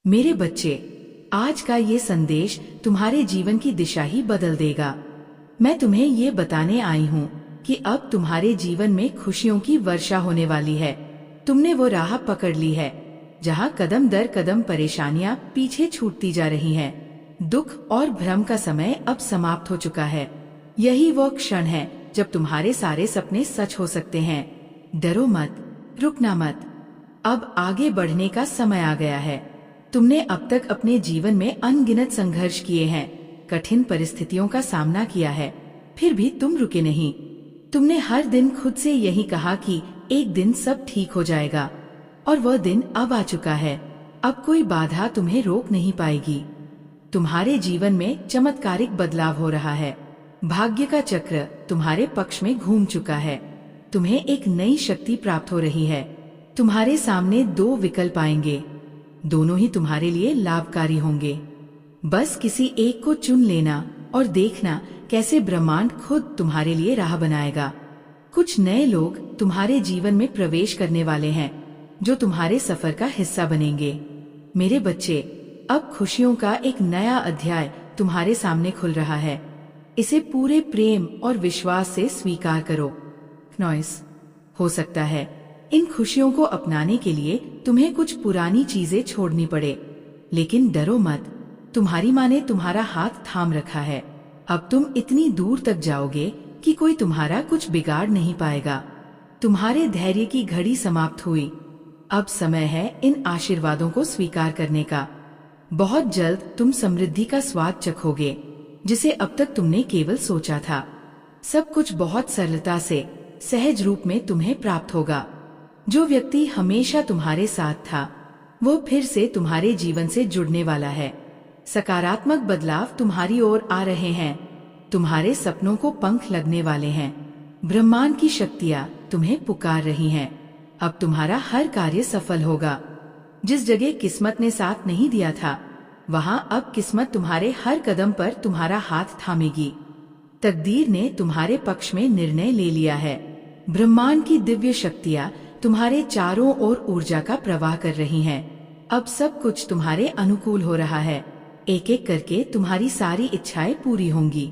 मेरे बच्चे, आज का ये संदेश तुम्हारे जीवन की दिशा ही बदल देगा। मैं तुम्हें ये बताने आई हूँ कि अब तुम्हारे जीवन में खुशियों की वर्षा होने वाली है। तुमने वो राह पकड़ ली है जहाँ कदम दर कदम परेशानियाँ पीछे छूटती जा रही हैं। दुख और भ्रम का समय अब समाप्त हो चुका है। यही वो क्षण है जब तुम्हारे सारे सपने सच हो सकते हैं। डरो मत, रुकना मत। अब आगे बढ़ने का समय आ गया है। तुमने अब तक अपने जीवन में अनगिनत संघर्ष किए हैं, कठिन परिस्थितियों का सामना किया है, फिर भी तुम रुके नहीं। तुमने हर दिन खुद से यही कहा कि एक दिन सब ठीक हो जाएगा, और वह दिन अब आ चुका है। अब कोई बाधा तुम्हें रोक नहीं पाएगी। तुम्हारे जीवन में चमत्कारिक बदलाव हो रहा है। भाग्य का चक्र तुम्हारे पक्ष में घूम चुका है। तुम्हें एक नई शक्ति प्राप्त हो रही है। तुम्हारे सामने दो विकल्प आएंगे, दोनों ही तुम्हारे लिए लाभकारी होंगे। बस किसी एक को चुन लेना और देखना कैसे ब्रह्मांड खुद तुम्हारे लिए राह बनाएगा। कुछ नए लोग तुम्हारे जीवन में प्रवेश करने वाले हैं जो तुम्हारे सफर का हिस्सा बनेंगे। मेरे बच्चे, अब खुशियों का एक नया अध्याय तुम्हारे सामने खुल रहा है। इसे पूरे प्रेम और विश्वास से स्वीकार करो। नॉइस, हो सकता है इन खुशियों को अपनाने के लिए तुम्हें कुछ पुरानी चीजें छोड़नी पड़े, लेकिन डरो मत। तुम्हारी माँ ने तुम्हारा हाथ थाम रखा है। अब तुम इतनी दूर तक जाओगे कि कोई तुम्हारा कुछ बिगाड़ नहीं पाएगा। तुम्हारे धैर्य की घड़ी समाप्त हुई। अब समय है इन आशीर्वादों को स्वीकार करने का। बहुत जल्द तुम समृद्धि का स्वाद चखोगे, जिसे अब तक तुमने केवल सोचा था। सब कुछ बहुत सरलता से, सहज रूप में तुम्हें प्राप्त होगा। जो व्यक्ति हमेशा तुम्हारे साथ था, वो फिर से तुम्हारे जीवन से जुड़ने वाला है। सकारात्मक बदलाव तुम्हारी ओर आ रहे हैं। तुम्हारे सपनों को पंख लगने वाले हैं। ब्रह्मांड की शक्तियाँ तुम्हें पुकार रही हैं। अब तुम्हारा हर कार्य सफल होगा। जिस जगह किस्मत ने साथ नहीं दिया था, वहाँ अब किस्मत तुम्हारे हर कदम पर तुम्हारा हाथ थामेगी। तकदीर ने तुम्हारे पक्ष में निर्णय ले लिया है। ब्रह्मांड की दिव्य शक्तियाँ तुम्हारे चारों ओर ऊर्जा का प्रवाह कर रही हैं। अब सब कुछ तुम्हारे अनुकूल हो रहा है। एक एक करके तुम्हारी सारी इच्छाएं पूरी होंगी।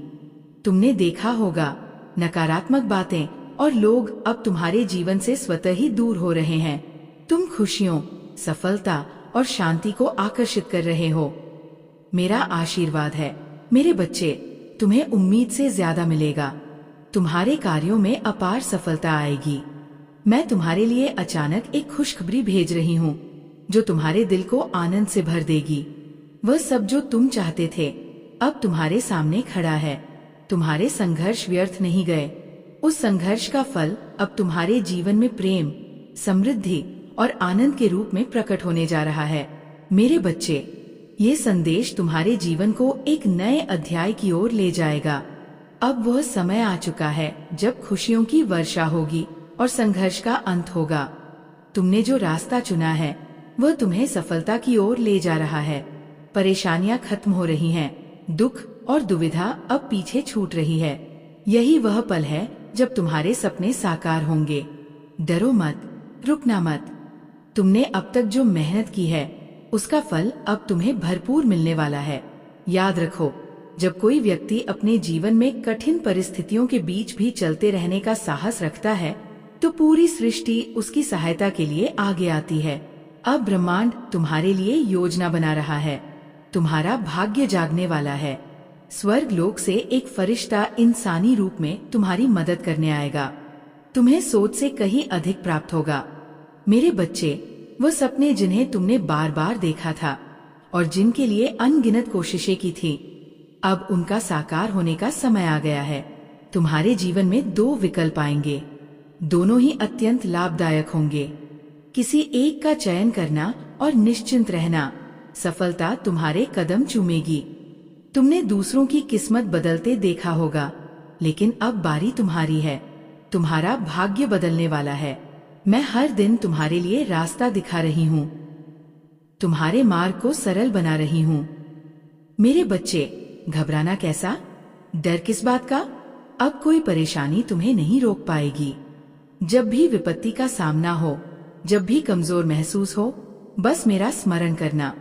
तुमने देखा होगा, नकारात्मक बातें और लोग अब तुम्हारे जीवन से स्वतः ही दूर हो रहे हैं। तुम खुशियों, सफलता और शांति को आकर्षित कर रहे हो। मेरा आशीर्वाद है मेरे बच्चे, तुम्हें उम्मीद से ज्यादा मिलेगा। तुम्हारे कार्यों में अपार सफलता आएगी। मैं तुम्हारे लिए अचानक एक खुशखबरी भेज रही हूँ जो तुम्हारे दिल को आनंद से भर देगी। वह सब जो तुम चाहते थे अब तुम्हारे सामने खड़ा है। तुम्हारे संघर्ष व्यर्थ नहीं गए। उस संघर्ष का फल अब तुम्हारे जीवन में प्रेम, समृद्धि और आनंद के रूप में प्रकट होने जा रहा है। मेरे बच्चे, ये संदेश तुम्हारे जीवन को एक नए अध्याय की ओर ले जाएगा। अब वह समय आ चुका है जब खुशियों की वर्षा होगी और संघर्ष का अंत होगा। तुमने जो रास्ता चुना है वह तुम्हें सफलता की ओर ले जा रहा है। परेशानियां खत्म हो रही हैं, दुख और दुविधा अब पीछे छूट रही है। यही वह पल है जब तुम्हारे सपने साकार होंगे। डरो मत, रुकना मत। तुमने अब तक जो मेहनत की है उसका फल अब तुम्हें भरपूर मिलने वाला है। याद रखो, जब कोई व्यक्ति अपने जीवन में कठिन परिस्थितियों के बीच भी चलते रहने का साहस रखता है तो पूरी सृष्टि उसकी सहायता के लिए आगे आती है। अब ब्रह्मांड तुम्हारे लिए योजना बना रहा है। तुम्हारा भाग्य जागने वाला है। स्वर्ग लोक से एक फरिश्ता इंसानी रूप में तुम्हारी मदद करने आएगा। तुम्हें सोच से कहीं अधिक प्राप्त होगा। मेरे बच्चे, वो सपने जिन्हें तुमने बार बार देखा था और जिनके लिए अनगिनत कोशिशें की थी, अब उनका साकार होने का समय आ गया है। तुम्हारे जीवन में दो विकल्प आएंगे, दोनों ही अत्यंत लाभदायक होंगे। किसी एक का चयन करना और निश्चिंत रहना। सफलता तुम्हारे कदम चूमेगी। तुमने दूसरों की किस्मत बदलते देखा होगा, लेकिन अब बारी तुम्हारी है। तुम्हारा भाग्य बदलने वाला है। मैं हर दिन तुम्हारे लिए रास्ता दिखा रही हूँ, तुम्हारे मार्ग को सरल बना रही हूँ। मेरे बच्चे, घबराना कैसा? डर किस बात का? अब कोई परेशानी तुम्हें नहीं रोक पाएगी। जब भी विपत्ति का सामना हो, जब भी कमजोर महसूस हो, बस मेरा स्मरण करना।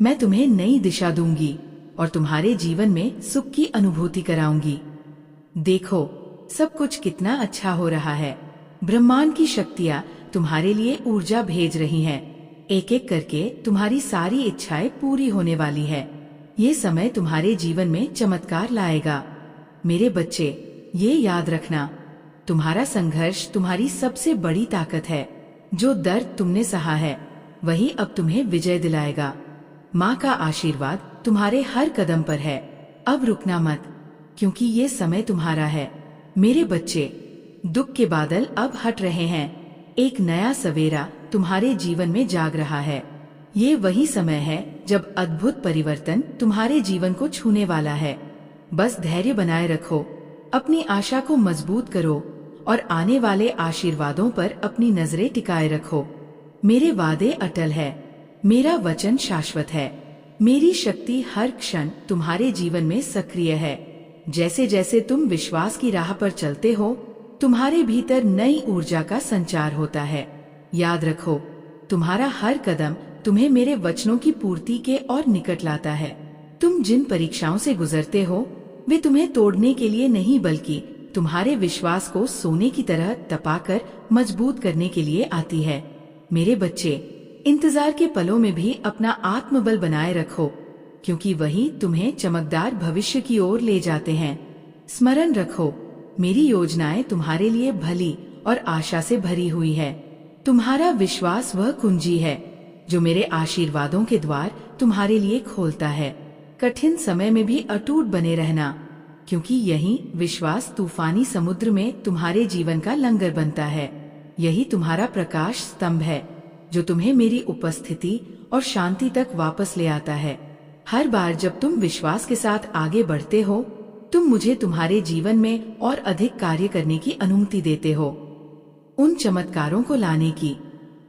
मैं तुम्हें नई दिशा दूंगी और तुम्हारे जीवन में सुख की अनुभूति कराऊंगी। देखो, सब कुछ कितना अच्छा हो रहा है। ब्रह्मांड की शक्तियाँ तुम्हारे लिए ऊर्जा भेज रही हैं। एक एक करके तुम्हारी सारी इच्छाएं पूरी होने वाली है। ये समय तुम्हारे जीवन में चमत्कार लाएगा। मेरे बच्चे, ये याद रखना, तुम्हारा संघर्ष तुम्हारी सबसे बड़ी ताकत है। जो दर्द तुमने सहा है वही अब तुम्हें विजय दिलाएगा। माँ का आशीर्वाद तुम्हारे हर कदम पर है। अब रुकना मत, क्योंकि ये समय तुम्हारा है। मेरे बच्चे, दुख के बादल अब हट रहे हैं। एक नया सवेरा तुम्हारे जीवन में जाग रहा है। ये वही समय है जब अद्भुत परिवर्तन तुम्हारे जीवन को छूने वाला है। बस धैर्य बनाए रखो, अपनी आशा को मजबूत करो और आने वाले आशीर्वादों पर अपनी नजरें टिकाए रखो। मेरे वादे अटल है, मेरा वचन शाश्वत है। मेरी शक्ति हर क्षण तुम्हारे जीवन में सक्रिय है। जैसे जैसे तुम विश्वास की राह पर चलते हो, तुम्हारे भीतर नई ऊर्जा का संचार होता है। याद रखो, तुम्हारा हर कदम तुम्हें मेरे वचनों की पूर्ति के और निकट लाता है। तुम जिन परीक्षाओं से गुजरते हो, वे तुम्हें तोड़ने के लिए नहीं, बल्कि तुम्हारे विश्वास को सोने की तरह तपाकर मजबूत करने के लिए आती है। मेरे बच्चे, इंतजार के पलों में भी अपना आत्मबल बनाए रखो, क्योंकि वही तुम्हें चमकदार भविष्य की ओर ले जाते हैं। स्मरण रखो, मेरी योजनाएं तुम्हारे लिए भली और आशा से भरी हुई है। तुम्हारा विश्वास वह कुंजी है जो मेरे आशीर्वादों के द्वार तुम्हारे लिए खोलता है। कठिन समय में भी अटूट बने रहना, क्योंकि यही विश्वास तूफानी समुद्र में तुम्हारे जीवन का लंगर बनता है। यही तुम्हारा प्रकाश स्तंभ है जो तुम्हें मेरी उपस्थिति और शांति तक वापस ले आता है। हर बार जब तुम विश्वास के साथ आगे बढ़ते हो, तुम मुझे तुम्हारे जीवन में और अधिक कार्य करने की अनुमति देते हो, उन चमत्कारों को लाने की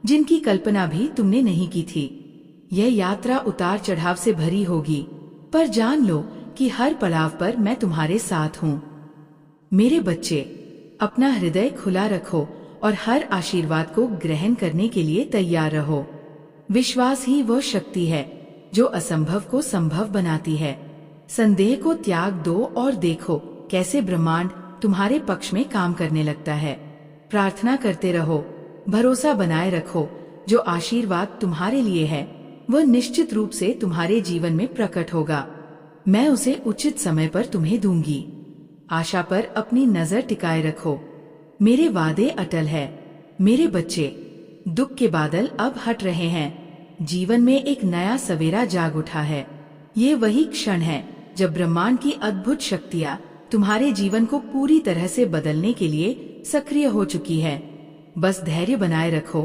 जिनकी कल्पना भी तुमने नहीं की थी। यह यात्रा उतार चढ़ाव से भरी होगी, पर जान लो कि हर पड़ाव पर मैं तुम्हारे साथ हूँ। मेरे बच्चे, अपना हृदय खुला रखो और हर आशीर्वाद को ग्रहण करने के लिए तैयार रहो। विश्वास ही वह शक्ति है जो असंभव को संभव बनाती है। संदेह को त्याग दो और देखो कैसे ब्रह्मांड तुम्हारे पक्ष में काम करने लगता है। प्रार्थना करते रहो, भरोसा बनाए रखो। जो आशीर्वाद तुम्हारे लिए है वह निश्चित रूप से तुम्हारे जीवन में प्रकट होगा। मैं उसे उचित समय पर तुम्हें दूंगी। आशा पर अपनी नजर टिकाए रखो। मेरे वादे अटल है। मेरे बच्चे, दुख के बादल अब हट रहे हैं। जीवन में एक नया सवेरा जाग उठा है। ये वही क्षण है जब ब्रह्मांड की अद्भुत शक्तियाँ तुम्हारे जीवन को पूरी तरह से बदलने के लिए सक्रिय हो चुकी है। बस धैर्य बनाए रखो,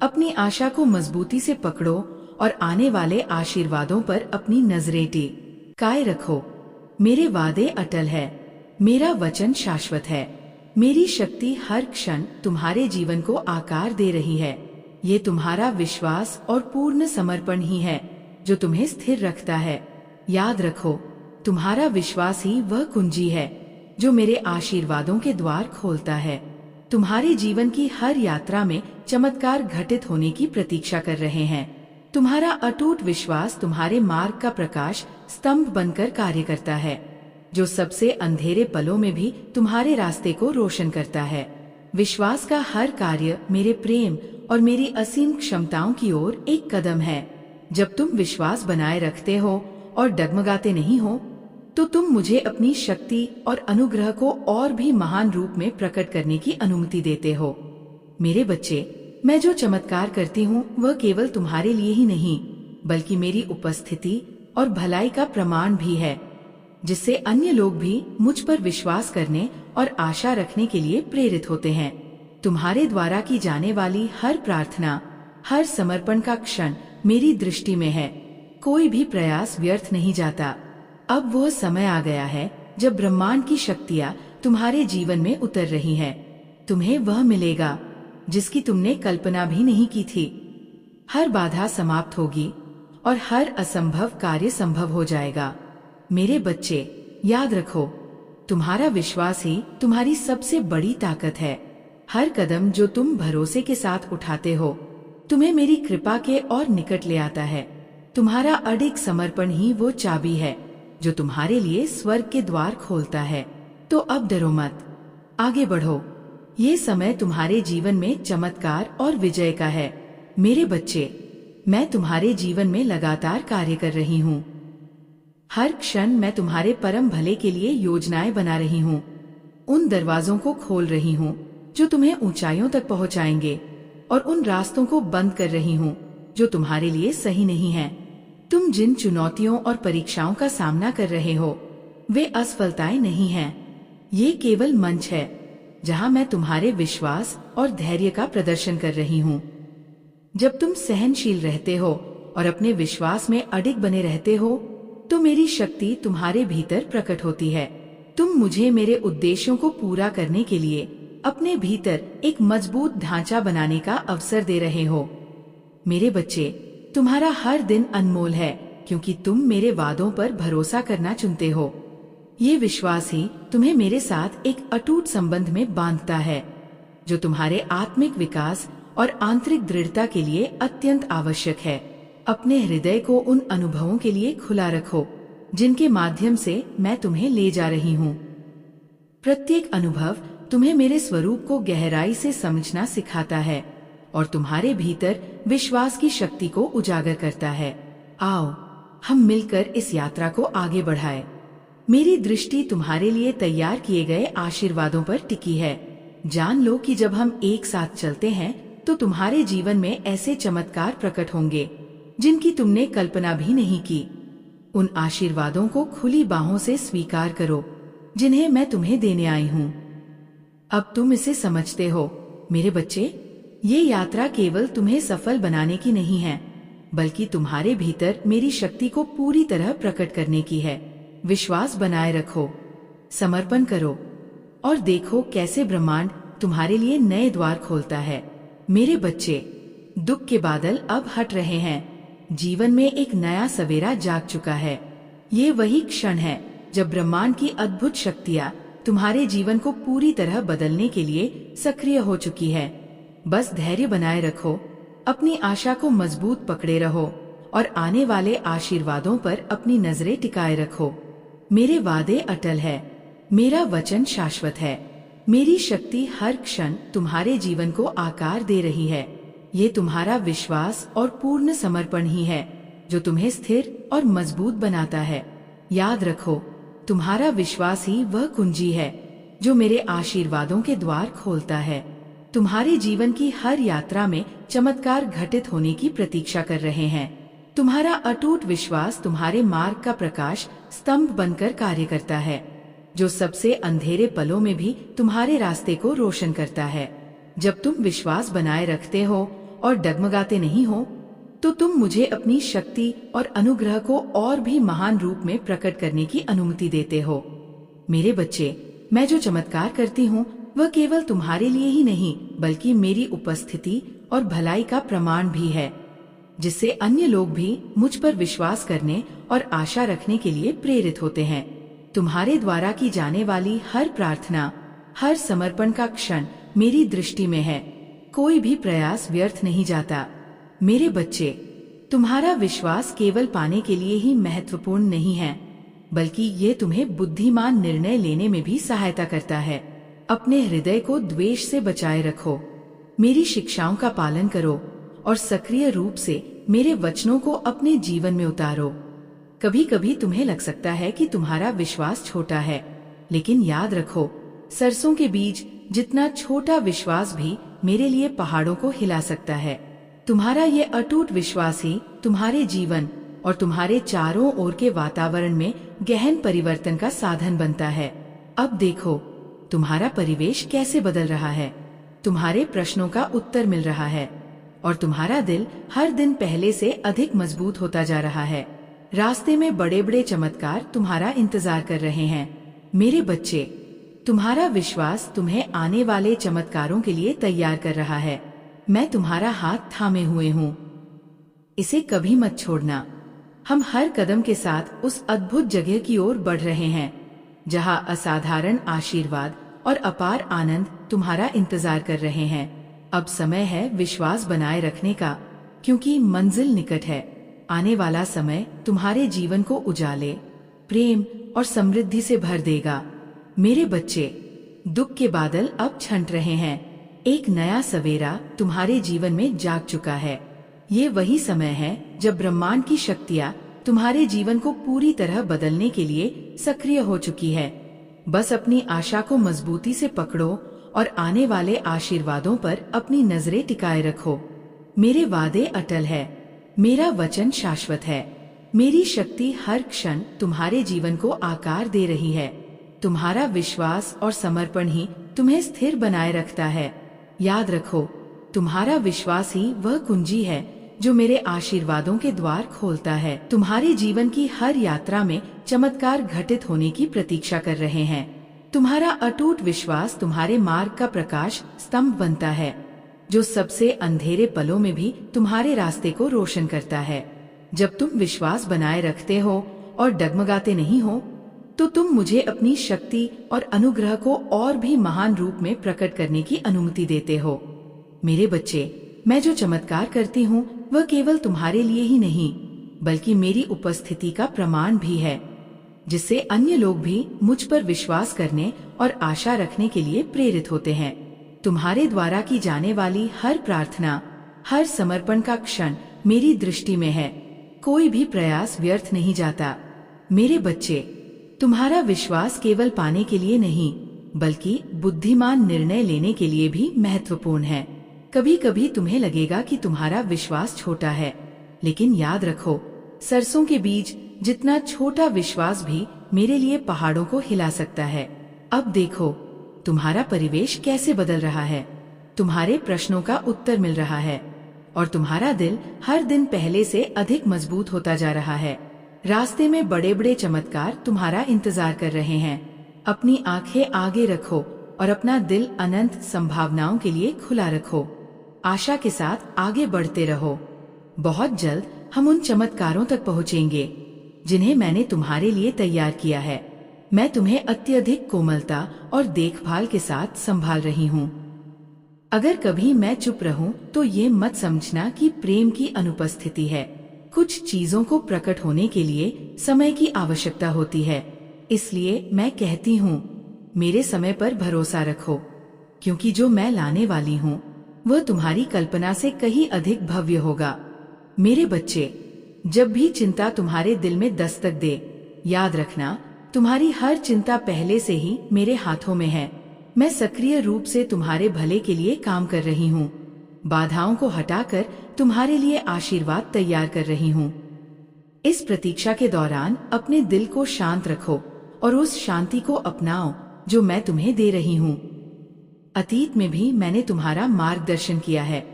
अपनी आशा को मजबूती से पकड़ो और आने वाले आशीर्वादों पर अपनी नजरें टिकाए रखो। मेरे वादे अटल है, मेरा वचन शाश्वत है। मेरी शक्ति हर क्षण तुम्हारे जीवन को आकार दे रही है। ये तुम्हारा विश्वास और पूर्ण समर्पण ही है जो तुम्हें स्थिर रखता है। याद रखो, तुम्हारा विश्वास ही वह कुंजी है जो मेरे आशीर्वादों के द्वार खोलता है। तुम्हारे जीवन की हर यात्रा में चमत्कार घटित होने की प्रतीक्षा कर रहे हैं। तुम्हारा अटूट विश्वास तुम्हारे मार्ग का प्रकाश स्तंभ बनकर कार्य करता है, जो सबसे अंधेरे पलों में भी तुम्हारे रास्ते को रोशन करता है। विश्वास का हर कार्य मेरे प्रेम और मेरी असीम क्षमताओं की ओर एक कदम है। जब तुम विश्वास बनाए रखते हो और डगमगाते नहीं हो, तो तुम मुझे अपनी शक्ति और अनुग्रह को और भी महान रूप में प्रकट करने की अनुमति देते हो। मेरे बच्चे, मैं जो चमत्कार करती हूँ वह केवल तुम्हारे लिए ही नहीं, बल्कि मेरी उपस्थिति और भलाई का प्रमाण भी है, जिससे अन्य लोग भी मुझ पर विश्वास करने और आशा रखने के लिए प्रेरित होते हैं। तुम्हारे द्वारा की जाने वाली हर प्रार्थना, हर समर्पण का क्षण मेरी दृष्टि में है। कोई भी प्रयास व्यर्थ नहीं जाता। अब वह समय आ गया है जब ब्रह्मांड की शक्तियाँ तुम्हारे जीवन में उतर रही हैं। तुम्हें वह मिलेगा जिसकी तुमने कल्पना भी नहीं की थी। हर बाधा समाप्त होगी और हर असंभव कार्य संभव हो जाएगा। मेरे बच्चे, याद रखो, तुम्हारा विश्वास ही तुम्हारी सबसे बड़ी ताकत है। हर कदम जो तुम भरोसे के साथ उठाते हो, तुम्हें मेरी कृपा के और निकट ले आता है। तुम्हारा अडिग समर्पण ही वो चाबी है जो तुम्हारे लिए स्वर्ग के द्वार खोलता है। तो अब डरो मत, आगे बढ़ो। ये समय तुम्हारे जीवन में चमत्कार और विजय का है। मेरे बच्चे, मैं तुम्हारे जीवन में लगातार कार्य कर रही हूँ। हर क्षण मैं तुम्हारे परम भले के लिए योजनाएं बना रही हूँ। उन दरवाजों को खोल रही हूँ जो तुम्हें ऊंचाइयों तक पहुँचाएंगे, और उन रास्तों को बंद कर रही हूँ जो तुम्हारे लिए सही नहीं है। तुम जिन चुनौतियों और परीक्षाओं का सामना कर रहे हो, वे असफलताएं नहीं हैं। ये केवल मंच है जहां मैं तुम्हारे विश्वास और धैर्य का प्रदर्शन कर रही हूँ। जब तुम सहनशील रहते हो और अपने विश्वास में अडिग बने रहते हो, तो मेरी शक्ति तुम्हारे भीतर प्रकट होती है। तुम मुझे मेरे उद्देश्यों को पूरा करने के लिए अपने भीतर एक मजबूत ढांचा बनाने का अवसर दे रहे हो। मेरे बच्चे, तुम्हारा हर दिन अनमोल है क्योंकि तुम मेरे वादों पर भरोसा करना चुनते हो। ये विश्वास ही तुम्हें मेरे साथ एक अटूट संबंध में बांधता है, जो तुम्हारे आत्मिक विकास और आंतरिक दृढ़ता के लिए अत्यंत आवश्यक है। अपने हृदय को उन अनुभवों के लिए खुला रखो जिनके माध्यम से मैं तुम्हें ले जा रही हूँ। प्रत्येक अनुभव तुम्हें मेरे स्वरूप को गहराई से समझना सिखाता है और तुम्हारे भीतर विश्वास की शक्ति को उजागर करता है। आओ, हम मिलकर इस यात्रा को आगे बढ़ाएं। मेरी दृष्टि तुम्हारे लिए तैयार किए गए आशीर्वादों पर टिकी है। जान लो कि जब हम एक साथ चलते हैं तो तुम्हारे जीवन में ऐसे चमत्कार प्रकट होंगे जिनकी तुमने कल्पना भी नहीं की। उन आशीर्वादों को खुली बाहों से स्वीकार करो जिन्हें मैं तुम्हें देने आई हूँ। अब तुम इसे समझते हो मेरे बच्चे। ये यात्रा केवल तुम्हें सफल बनाने की नहीं है, बल्कि तुम्हारे भीतर मेरी शक्ति को पूरी तरह प्रकट करने की है। विश्वास बनाए रखो, समर्पण करो और देखो कैसे ब्रह्मांड तुम्हारे लिए नए द्वार खोलता है। मेरे बच्चे, दुख के बादल अब हट रहे हैं। जीवन में एक नया सवेरा जाग चुका है। ये वही क्षण है जब ब्रह्मांड की अद्भुत शक्तियाँ तुम्हारे जीवन को पूरी तरह बदलने के लिए सक्रिय हो चुकी है। बस धैर्य बनाए रखो, अपनी आशा को मजबूत पकड़े रहो और आने वाले आशीर्वादों पर अपनी नजरें टिकाए रखो। मेरे वादे अटल है, मेरा वचन शाश्वत है। मेरी शक्ति हर क्षण तुम्हारे जीवन को आकार दे रही है। ये तुम्हारा विश्वास और पूर्ण समर्पण ही है जो तुम्हें स्थिर और मजबूत बनाता है। याद रखो, तुम्हारा विश्वास ही वह कुंजी है जो मेरे आशीर्वादों के द्वार खोलता है। तुम्हारे जीवन की हर यात्रा में चमत्कार घटित होने की प्रतीक्षा कर रहे हैं। तुम्हारा अटूट विश्वास तुम्हारे मार्ग का प्रकाश स्तंभ बनकर कार्य करता है, जो सबसे अंधेरे पलों में भी तुम्हारे रास्ते को रोशन करता है। जब तुम विश्वास बनाए रखते हो और डगमगाते नहीं हो, तो तुम मुझे अपनी शक्ति और अनुग्रह को और भी महान रूप में प्रकट करने की अनुमति देते हो। मेरे बच्चे, मैं जो चमत्कार करती हूँ वह केवल तुम्हारे लिए ही नहीं, बल्कि मेरी उपस्थिति और भलाई का प्रमाण भी है, जिससे अन्य लोग भी मुझ पर विश्वास करने और आशा रखने के लिए प्रेरित होते हैं। तुम्हारे द्वारा की जाने वाली हर प्रार्थना, हर समर्पण का क्षण मेरी दृष्टि में है। कोई भी प्रयास व्यर्थ नहीं जाता। मेरे बच्चे, तुम्हारा विश्वास केवल पाने के लिए ही महत्वपूर्ण नहीं है, बल्कि ये तुम्हें बुद्धिमान निर्णय लेने में भी सहायता करता है। अपने हृदय को द्वेष से बचाए रखो, मेरी शिक्षाओं का पालन करो और सक्रिय रूप से मेरे वचनों को अपने जीवन में उतारो। कभी कभी तुम्हें लग सकता है कि तुम्हारा विश्वास छोटा है, लेकिन याद रखो, सरसों के बीज जितना छोटा विश्वास भी मेरे लिए पहाड़ों को हिला सकता है। तुम्हारा ये अटूट विश्वास ही तुम्हारे जीवन और तुम्हारे चारों ओर के वातावरण में गहन परिवर्तन का साधन बनता है। अब देखो, तुम्हारा परिवेश कैसे बदल रहा है। तुम्हारे प्रश्नों का उत्तर मिल रहा है और तुम्हारा दिल हर दिन पहले से अधिक मजबूत होता जा रहा है। रास्ते में बड़े बड़े चमत्कार तुम्हारा इंतजार कर रहे हैं। मेरे बच्चे, तुम्हारा विश्वास तुम्हें आने वाले चमत्कारों के लिए तैयार कर रहा है। मैं तुम्हारा हाथ थामे हुए हूँ, इसे कभी मत छोड़ना। हम हर कदम के साथ उस अद्भुत जगह की ओर बढ़ रहे हैं जहाँ असाधारण आशीर्वाद और अपार आनंद तुम्हारा इंतजार कर रहे हैं। अब समय है विश्वास बनाए रखने का, क्योंकि मंजिल निकट है। आने वाला समय तुम्हारे जीवन को उजाले, प्रेम और समृद्धि से भर देगा। मेरे बच्चे, दुख के बादल अब छंट रहे हैं। एक नया सवेरा तुम्हारे जीवन में जाग चुका है। ये वही समय है जब ब्रह्मांड की शक्तियाँ तुम्हारे जीवन को पूरी तरह बदलने के लिए सक्रिय हो चुकी है। बस अपनी आशा को मजबूती से पकड़ो और आने वाले आशीर्वादों पर अपनी नजरें टिकाए रखो। मेरे वादे अटल है, मेरा वचन शाश्वत है। मेरी शक्ति हर क्षण तुम्हारे जीवन को आकार दे रही है। तुम्हारा विश्वास और समर्पण ही तुम्हें स्थिर बनाए रखता है। याद रखो, तुम्हारा विश्वास ही वह कुंजी है जो मेरे आशीर्वादों के द्वार खोलता है। तुम्हारे जीवन की हर यात्रा में चमत्कार घटित होने की प्रतीक्षा कर रहे हैं। तुम्हारा अटूट विश्वास तुम्हारे मार्ग का प्रकाश स्तंभ बनता है, जो सबसे अंधेरे पलों में भी तुम्हारे रास्ते को रोशन करता है। जब तुम विश्वास बनाए रखते हो और डगमगाते नहीं हो, तो तुम मुझे अपनी शक्ति और अनुग्रह को और भी महान रूप में प्रकट करने की अनुमति देते हो। मेरे बच्चे, मैं जो चमत्कार करती हूँ वह केवल तुम्हारे लिए ही नहीं, बल्कि मेरी उपस्थिति का प्रमाण भी है, जिससे अन्य लोग भी मुझ पर विश्वास करने और आशा रखने के लिए प्रेरित होते हैं। तुम्हारे द्वारा की जाने वाली हर प्रार्थना, हर समर्पण का क्षण मेरी दृष्टि में है। कोई भी प्रयास व्यर्थ नहीं जाता। मेरे बच्चे, तुम्हारा विश्वास केवल पाने के लिए नहीं, बल्कि बुद्धिमान निर्णय लेने के लिए भी महत्वपूर्ण है। कभी कभी तुम्हें लगेगा कि तुम्हारा विश्वास छोटा है, लेकिन याद रखो, सरसों के बीज जितना छोटा विश्वास भी मेरे लिए पहाड़ों को हिला सकता है। अब देखो, तुम्हारा परिवेश कैसे बदल रहा है। तुम्हारे प्रश्नों का उत्तर मिल रहा है और तुम्हारा दिल हर दिन पहले से अधिक मजबूत होता जा रहा है। रास्ते में बड़े बड़े चमत्कार तुम्हारा इंतजार कर रहे हैं। अपनी आंखें आगे रखो और अपना दिल अनंत संभावनाओं के लिए खुला रखो। आशा के साथ आगे बढ़ते रहो। बहुत जल्द हम उन चमत्कारों तक पहुँचेंगे जिन्हें मैंने तुम्हारे लिए तैयार किया है। मैं तुम्हें अत्यधिक कोमलता और देखभाल के साथ संभाल रही हूँ। अगर कभी मैं चुप रहूं तो ये मत समझना कि प्रेम की अनुपस्थिति है। कुछ चीजों को प्रकट होने के लिए समय की आवश्यकता होती है। इसलिए मैं कहती हूँ, मेरे समय पर भरोसा रखो, क्योंकि जो मैं लाने वाली हूँ वह तुम्हारी कल्पना से कहीं अधिक भव्य होगा। मेरे बच्चे, जब भी चिंता तुम्हारे दिल में दस्तक दे, याद रखना, तुम्हारी हर चिंता पहले से ही मेरे हाथों में है। मैं सक्रिय रूप से तुम्हारे भले के लिए काम कर रही हूँ। बाधाओं को हटाकर तुम्हारे लिए आशीर्वाद तैयार कर रही हूँ। इस प्रतीक्षा के दौरान अपने दिल को शांत रखो और उस शांति को अपनाओ जो मैं तुम्हें दे रही हूँ। अतीत में भी मैंने तुम्हारा मार्गदर्शन किया है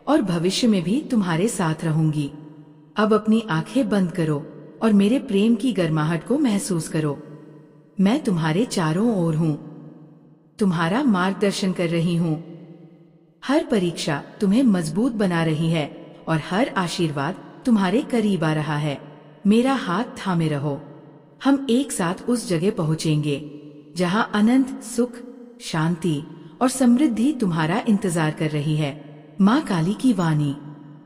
और भविष्य में भी तुम्हारे साथ रहूंगी। अब अपनी आंखें बंद करो और मेरे प्रेम की गर्माहट को महसूस करो। मैं तुम्हारे चारों ओर हूँ, तुम्हारा मार्गदर्शन कर रही हूँ। हर परीक्षा तुम्हें मजबूत बना रही है और हर आशीर्वाद तुम्हारे करीब आ रहा है। मेरा हाथ थामे रहो। हम एक साथ उस जगह पहुँचेंगे जहाँ अनंत सुख, शांति और समृद्धि तुम्हारा इंतजार कर रही है। माँ काली की वाणी।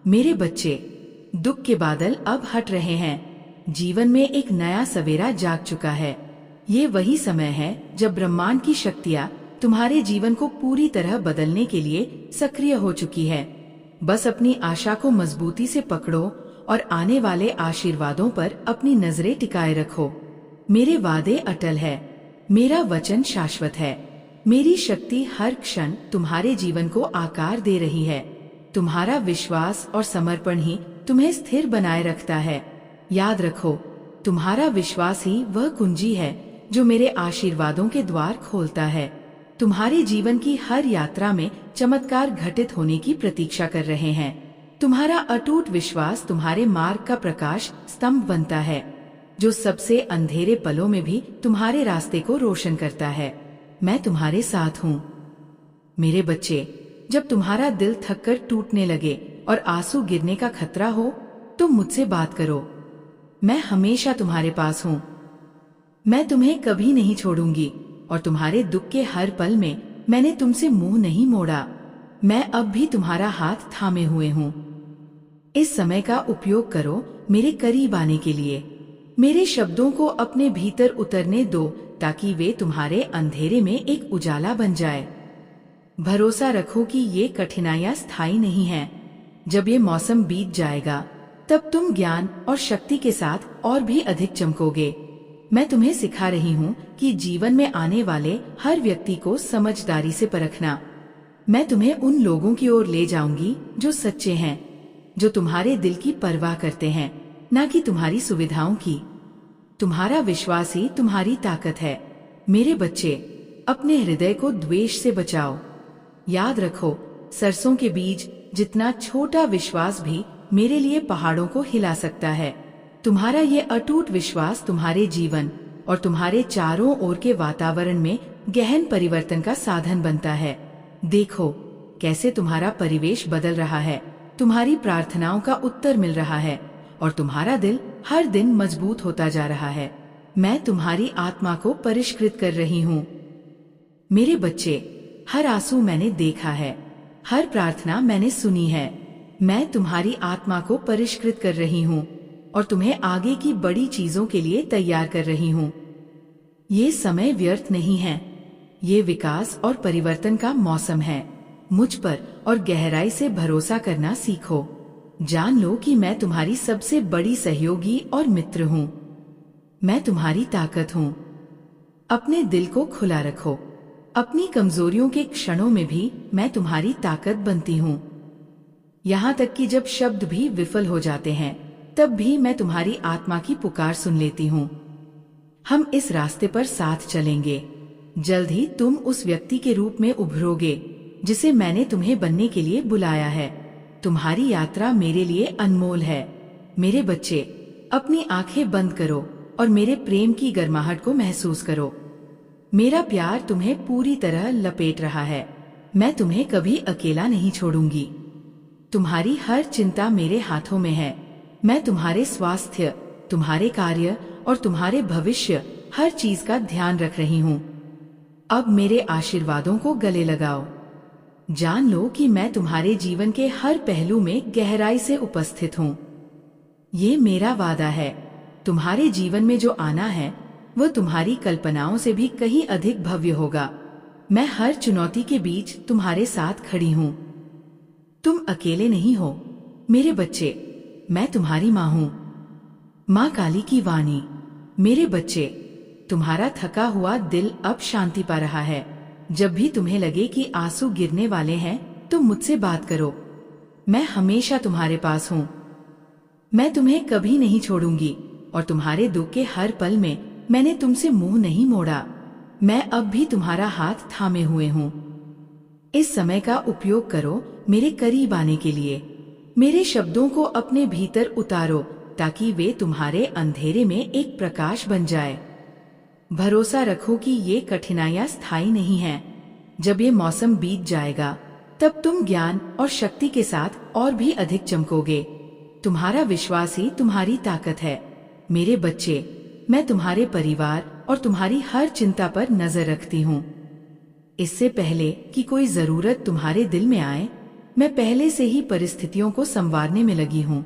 मेरे बच्चे, दुख के बादल अब हट रहे हैं। जीवन में एक नया सवेरा जाग चुका है। ये वही समय है जब ब्रह्मांड की शक्तियाँ तुम्हारे जीवन को पूरी तरह बदलने के लिए सक्रिय हो चुकी है। बस अपनी आशा को मजबूती से पकड़ो और आने वाले आशीर्वादों पर अपनी नजरें टिकाए रखो। मेरे वादे अटल है, मेरा वचन शाश्वत है। मेरी शक्ति हर क्षण तुम्हारे जीवन को आकार दे रही है। तुम्हारा विश्वास और समर्पण ही तुम्हें स्थिर बनाए रखता है। याद रखो, तुम्हारा विश्वास ही वह कुंजी है जो मेरे आशीर्वादों के द्वार खोलता है। तुम्हारे जीवन की हर यात्रा में चमत्कार घटित होने की प्रतीक्षा कर रहे हैं। तुम्हारा अटूट विश्वास तुम्हारे मार्ग का प्रकाश स्तंभ बनता है, जो सबसे अंधेरे पलों में भी तुम्हारे रास्ते को रोशन करता है। मैं तुम्हारे साथ हूँ। मेरे बच्चे, जब तुम्हारा दिल थककर टूटने लगे और आंसू गिरने का खतरा हो, तो मुझसे बात करो। मैं हमेशा तुम्हारे पास हूँ। मैं तुम्हें कभी नहीं छोड़ूंगी और तुम्हारे दुख के हर पल में मैंने तुमसे मुंह नहीं मोड़ा। मैं अब भी तुम्हारा हाथ थामे हुए हूँ। इस समय का उपयोग करो मेरे करीब आने के लिए। मेरे शब्दों को अपने भीतर उतरने दो ताकि वे तुम्हारे अंधेरे में एक उजाला बन जाए। भरोसा रखो कि ये कठिनाइयां स्थायी नहीं हैं। जब ये मौसम बीत जाएगा तब तुम ज्ञान और शक्ति के साथ और भी अधिक चमकोगे। मैं तुम्हें सिखा रही हूँ कि जीवन में आने वाले हर व्यक्ति को समझदारी से परखना। मैं तुम्हें उन लोगों की ओर ले जाऊंगी जो सच्चे हैं, जो तुम्हारे दिल की परवाह करते हैं, न कि तुम्हारी सुविधाओं की। तुम्हारा विश्वास ही तुम्हारी ताकत है। मेरे बच्चे, अपने हृदय को द्वेष से बचाओ। याद रखो, सरसों के बीज जितना छोटा विश्वास भी मेरे लिए पहाड़ों को हिला सकता है। तुम्हारा ये अटूट विश्वास तुम्हारे जीवन और तुम्हारे चारों ओर के वातावरण में गहन परिवर्तन का साधन बनता है। देखो कैसे तुम्हारा परिवेश बदल रहा है, तुम्हारी प्रार्थनाओं का उत्तर मिल रहा है और तुम्हारा दिल हर दिन मजबूत होता जा रहा है। मैं तुम्हारी आत्मा को परिष्कृत कर रही हूँ। मेरे बच्चे, हर आंसू मैंने देखा है, हर प्रार्थना मैंने सुनी है। मैं तुम्हारी आत्मा को परिष्कृत कर रही हूँ और तुम्हें आगे की बड़ी चीजों के लिए तैयार कर रही हूँ। ये समय व्यर्थ नहीं है, ये विकास और परिवर्तन का मौसम है। मुझ पर और गहराई से भरोसा करना सीखो। जान लो कि मैं तुम्हारी सबसे बड़ी सहयोगी और मित्र हूँ। मैं तुम्हारी ताकत हूँ। अपने दिल को खुला रखो। अपनी कमजोरियों के क्षणों में भी मैं तुम्हारी ताकत बनती हूँ। यहाँ तक कि जब शब्द भी विफल हो जाते हैं तब भी मैं तुम्हारी आत्मा की पुकार सुन लेती हूँ। हम इस रास्ते पर साथ चलेंगे। जल्द ही तुम उस व्यक्ति के रूप में उभरोगे जिसे मैंने तुम्हें बनने के लिए बुलाया है। तुम्हारी यात्रा मेरे लिए अनमोल है। मेरे बच्चे, अपनी आंखें बंद करो और मेरे प्रेम की गर्माहट को महसूस करो। मेरा प्यार तुम्हें पूरी तरह लपेट रहा है। मैं तुम्हें कभी अकेला नहीं छोड़ूंगी। तुम्हारी हर चिंता मेरे हाथों में है। मैं तुम्हारे स्वास्थ्य, तुम्हारे कार्य और तुम्हारे भविष्य हर चीज का ध्यान रख रही हूँ। अब मेरे आशीर्वादों को गले लगाओ। जान लो कि मैं तुम्हारे जीवन के हर पहलू में गहराई से उपस्थित हूँ। ये मेरा वादा है। तुम्हारे जीवन में जो आना है वह तुम्हारी कल्पनाओं से भी कहीं अधिक भव्य होगा। मैं हर चुनौती के बीच तुम्हारे साथ खड़ी हूँ। तुम अकेले नहीं हो मेरे बच्चे। मैं तुम्हारी माँ हूँ, माँ काली की वाणी। मेरे बच्चे, तुम्हारा थका हुआ दिल अब शांति पा रहा है। जब भी तुम्हें लगे कि आंसू गिरने वाले हैं तो मुझसे बात करो। मैं हमेशा तुम्हारे पास हूँ। मैं तुम्हें कभी नहीं छोड़ूंगी और तुम्हारे दुख के हर पल में मैंने तुमसे मुंह नहीं मोड़ा। मैं अब भी तुम्हारा हाथ थामे हुए हूँ। इस समय का उपयोग करो मेरे करीब आने के लिए। मेरे शब्दों को अपने भीतर उतारो ताकि वे तुम्हारे अंधेरे में एक प्रकाश बन जाए। भरोसा रखो कि ये कठिनाइयां स्थायी नहीं हैं। जब ये मौसम बीत जाएगा तब तुम ज्ञान और शक्ति के साथ और भी अधिक चमकोगे। तुम्हारा विश्वास ही तुम्हारी ताकत है। मेरे बच्चे, मैं तुम्हारे परिवार और तुम्हारी हर चिंता पर नजर रखती हूँ। इससे पहले कि कोई जरूरत तुम्हारे दिल में आए, मैं पहले से ही परिस्थितियों को संवारने में लगी हूँ।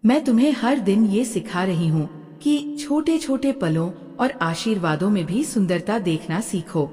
मैं तुम्हें हर दिन ये सिखा रही हूँ कि छोटे छोटे पलों और आशीर्वादों में भी सुंदरता देखना सीखो।